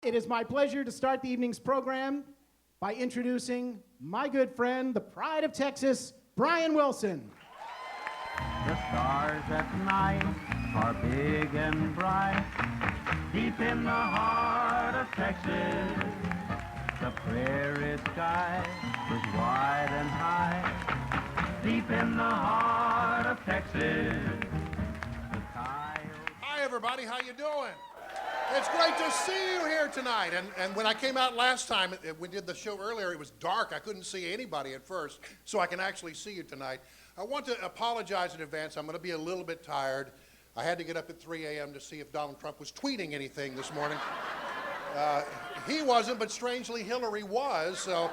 It is my pleasure to start the evening's program by introducing my good friend, the pride of Texas, Brian Wilson. The stars at night are big and bright, deep in the heart of Texas. The prairie sky is wide and high, deep in the heart of Texas. Hi, everybody. How you doing? It's great to see you here tonight. And when I came out last time, we did the show earlier, it was dark. I couldn't see anybody at first, so I can actually see you tonight. I want to apologize in advance. I'm going to be a little bit tired. I had to get up at 3 a.m. to see if Donald Trump was tweeting anything this morning. He wasn't, but strangely Hillary was. So,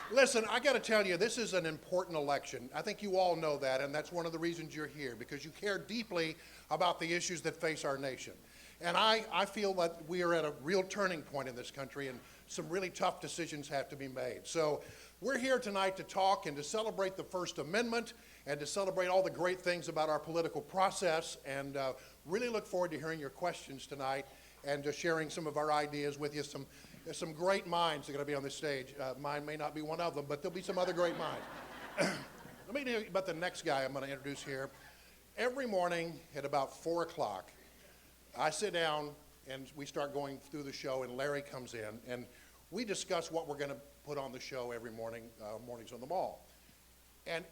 listen, I got to tell you, this is an important election. I think you all know that, and that's one of the reasons you're here, because you care deeply about the issues that face our nation. And I feel that we are at a real turning point in this country, and some really tough decisions have to be made. So we're here tonight to talk and to celebrate the First Amendment and to celebrate all the great things about our political process, and really look forward to hearing your questions tonight and to sharing some of our ideas with you. Some great minds are going to be on this stage. Mine may not be one of them, but there'll be some other great minds. Let me tell you about the next guy I'm going to introduce here. Every morning at about 4 o'clock, I sit down and we start going through the show, and Larry comes in, and we discuss what we're going to put on the show every morning, Mornings on the Mall. And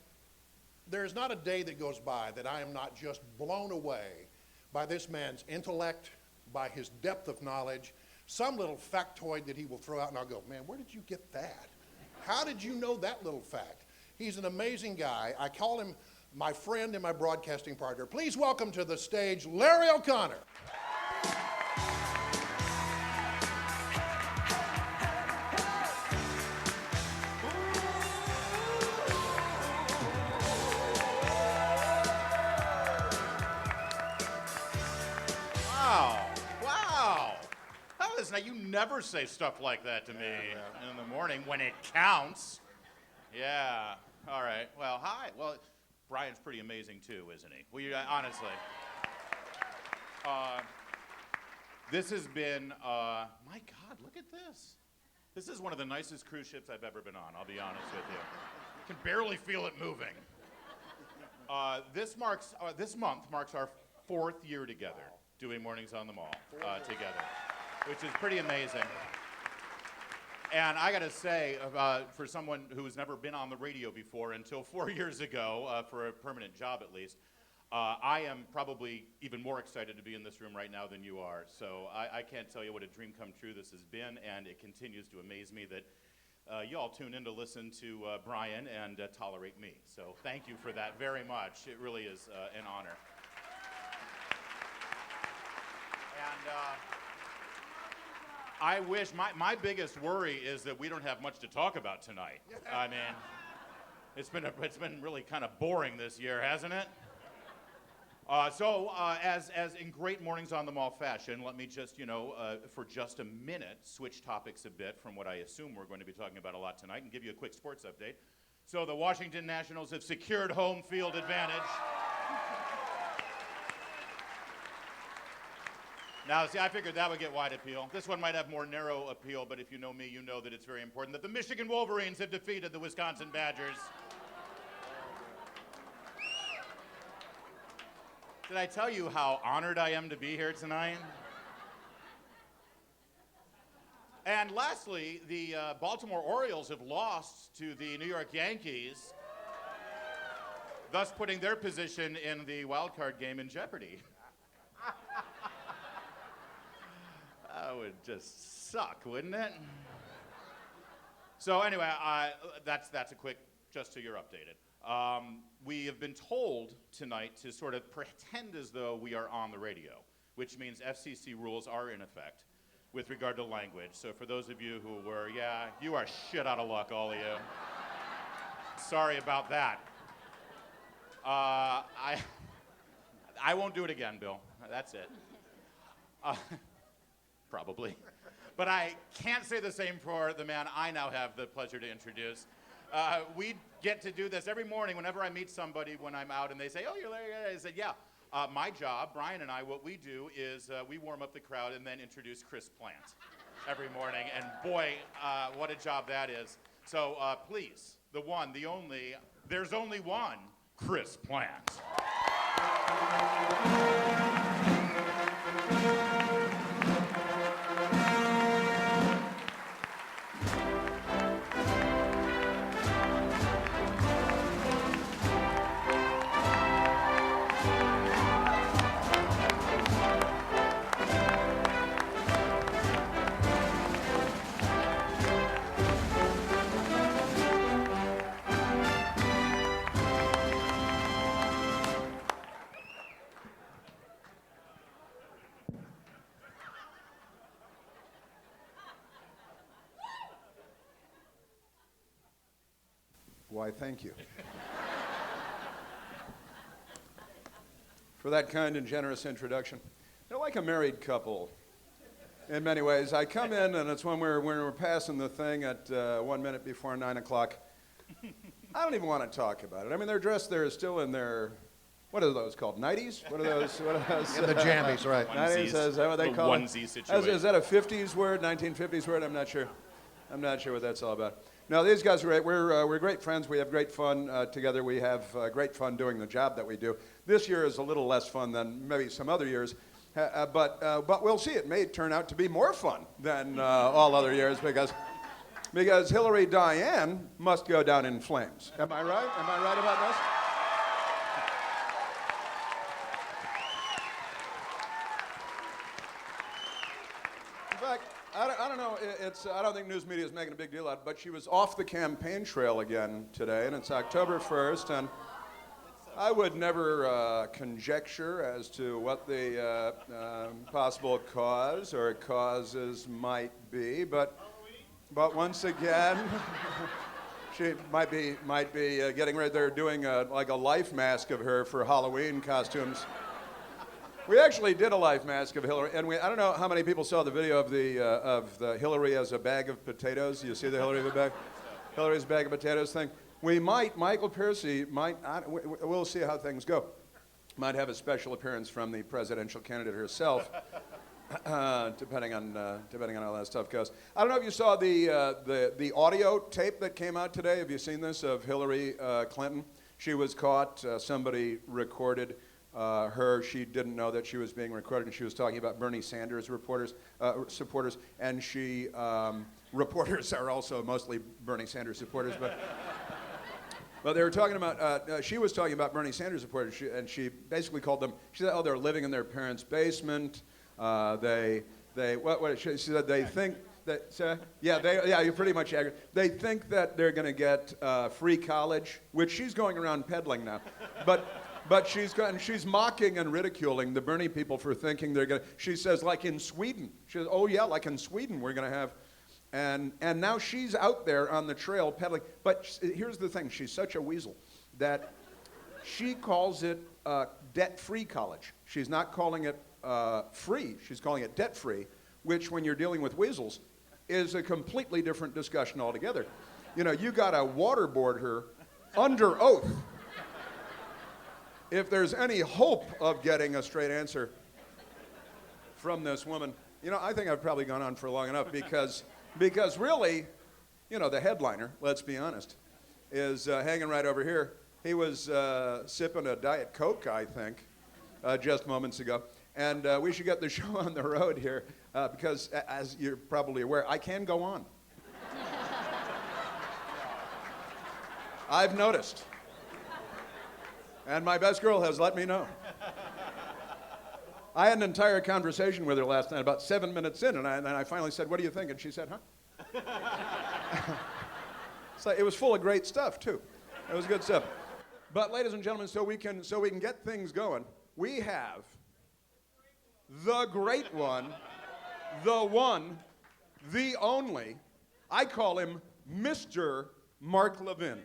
there's not a day that goes by that I am not just blown away by this man's intellect, by his depth of knowledge, some little factoid that he will throw out, and I'll go, man, where did you get that? How did you know that little fact? He's an amazing guy. I call him my friend and my broadcasting partner. Please welcome to the stage, Larry O'Connor. Now, you never say stuff like that to me in the morning when it counts. Yeah. All right. Well, hi. Well, Brian's pretty amazing too, isn't he? Well, honestly. This has been, my God, look at this. This is one of the nicest cruise ships I've ever been on, I'll be honest with you. I can barely feel it moving. This month marks our 4th year together, doing Mornings on the Mall together, which is pretty amazing. And I gotta say, for someone who's never been on the radio before until 4 years ago, for a permanent job at least, I am probably even more excited to be in this room right now than you are. So I can't tell you what a dream come true this has been, and it continues to amaze me that you all tune in to listen to Brian and tolerate me. So thank you for that very much. It really is an honor. And I wish, my biggest worry is that we don't have much to talk about tonight. I mean, it's been really kind of boring this year, hasn't it? So as in great Mornings on the Mall fashion, let me just, for just a minute, switch topics a bit from what I assume we're going to be talking about a lot tonight and give you a quick sports update. So the Washington Nationals have secured home field advantage. Now, see, I figured that would get wide appeal. This one might have more narrow appeal, but if you know me, you know that it's very important that the Michigan Wolverines have defeated the Wisconsin Badgers. Did I tell you how honored I am to be here tonight? And lastly, the Baltimore Orioles have lost to the New York Yankees, thus putting their position in the wild card game in jeopardy. That would just suck, wouldn't it? So anyway, that's a quick, just so you're updated. We have been told tonight to sort of pretend as though we are on the radio, which means FCC rules are in effect with regard to language. So for those of you who were, yeah, you are shit out of luck, all of you. Sorry about that. I won't do it again, Bill. That's it. Probably. But I can't say the same for the man I now have the pleasure to introduce. We get to do this every morning whenever I meet somebody when I'm out and they say, oh, you're Larry. I said, yeah. My job, Brian and I, what we do is we warm up the crowd and then introduce Chris Plant every morning. And boy, what a job that is. So please, the one, the only, there's only one, Chris Plant. Why, thank you for that kind and generous introduction. They're like a married couple in many ways. I come in, and it's when we're passing the thing at 1 minute before 9 o'clock. I don't even want to talk about it. I mean, they're dressed there still in their, what are those called, nighties? What are those? In the jammies, right. Nineties, is that what they call it? Onesie situation. Is that a 50s word, 1950s word? I'm not sure. I'm not sure what that's all about. No, these guys are great. We're great friends. We have great fun together. We have great fun doing the job that we do. This year is a little less fun than maybe some other years, but we'll see. It may turn out to be more fun than all other years because Hillary Diane must go down in flames. Am I right? Am I right about this? In fact, I don't know. I don't think news media is making a big deal out of it, but she was off the campaign trail again today, and it's October 1st, and I would never conjecture as to what the possible cause or causes might be, but once again, she might be getting ready. They're doing like a life mask of her for Halloween costumes. We actually did a life mask of Hillary, and I don't know how many people saw the video of the Hillary as a bag of potatoes. You see the Hillary's bag of potatoes thing? Michael Piercy we'll see how things go. Might have a special appearance from the presidential candidate herself, depending on how that stuff goes. I don't know if you saw the audio tape that came out today. Have you seen this of Hillary Clinton? She was caught. Somebody recorded her. She didn't know that she was being recorded, and she was talking about Bernie Sanders supporters, and reporters are also mostly Bernie Sanders supporters, but they were talking about, she was talking about Bernie Sanders supporters, and she basically called them, she said, oh, they're living in their parents' basement, she said they think that, you're pretty much accurate. They think that they're going to get free college, which she's going around peddling now, but she's mocking and ridiculing the Bernie people for thinking they're going to, she says, like in Sweden. She says, oh yeah, like in Sweden we're going to have, and now she's out there on the trail peddling. But here's the thing, she's such a weasel that she calls it debt-free college. She's not calling it free, she's calling it debt-free, which when you're dealing with weasels is a completely different discussion altogether. You know, you got to waterboard her under oath if there's any hope of getting a straight answer from this woman. You know, I think I've probably gone on for long enough because really, you know, the headliner, let's be honest, is hanging right over here. He was sipping a Diet Coke, I think, just moments ago. And we should get the show on the road here because, as you're probably aware, I can go on. I've noticed. And my best girl has let me know. I had an entire conversation with her last night, about 7 minutes in, and I finally said, what do you think? And she said, huh? So it was full of great stuff, too. It was good stuff. But ladies and gentlemen, so we can get things going, we have the great one, the only, I call him Mr. Mark Levin.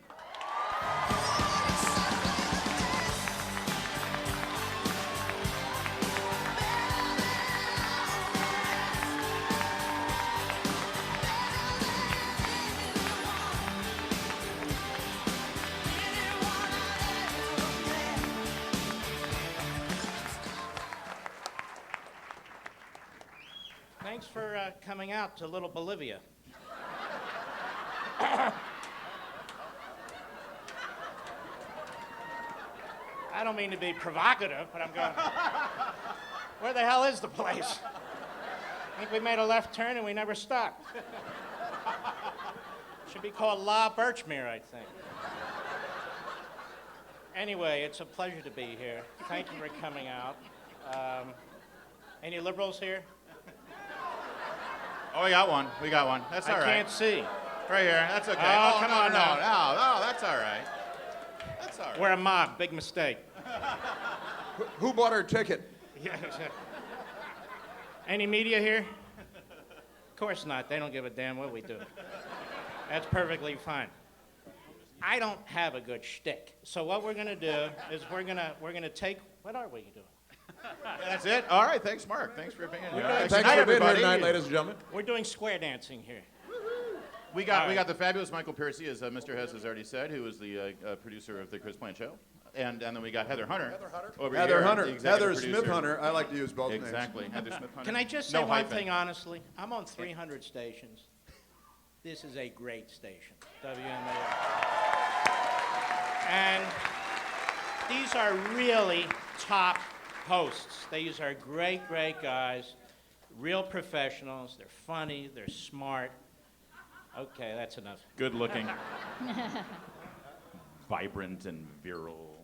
coming out to Little Bolivia. I don't mean to be provocative, but I'm going, where the hell is the place? I think we made a left turn and we never stopped. Should be called La Birchmere, I think. Anyway, it's a pleasure to be here. Thank you for coming out. Any liberals here? Oh, we got one. We got one. That's all right. I can't see. Right here. That's okay. Oh, come no, on no, now. no, that's all right. That's all right. We're a mob. Big mistake. Who bought our ticket? Yeah. Any media here? Of course not. They don't give a damn what we do. That's perfectly fine. I don't have a good shtick. So what we're gonna do is we're gonna take. What are we doing? That's it? All right. Thanks, Mark. Thanks for being here. Thanks Good night, for being here everybody. tonight, ladies and gentlemen. We're doing square dancing here. We All got right. the fabulous Michael Piercy, as Mr. Hess has already said, who is the producer of the Chris Plant Show, and then we got Heather Hunter. Over Heather here, Hunter. the executive Heather producer. Smith Hunter. I like to use both names. Exactly. Heather Smith Hunter. Can I just say No one hyphen. thing honestly? I'm on 300 stations. This is a great station, WMAL. And these are really top hosts. These are great, great guys, real professionals. They're funny, they're smart. Okay, that's enough. Good looking. Vibrant and virile.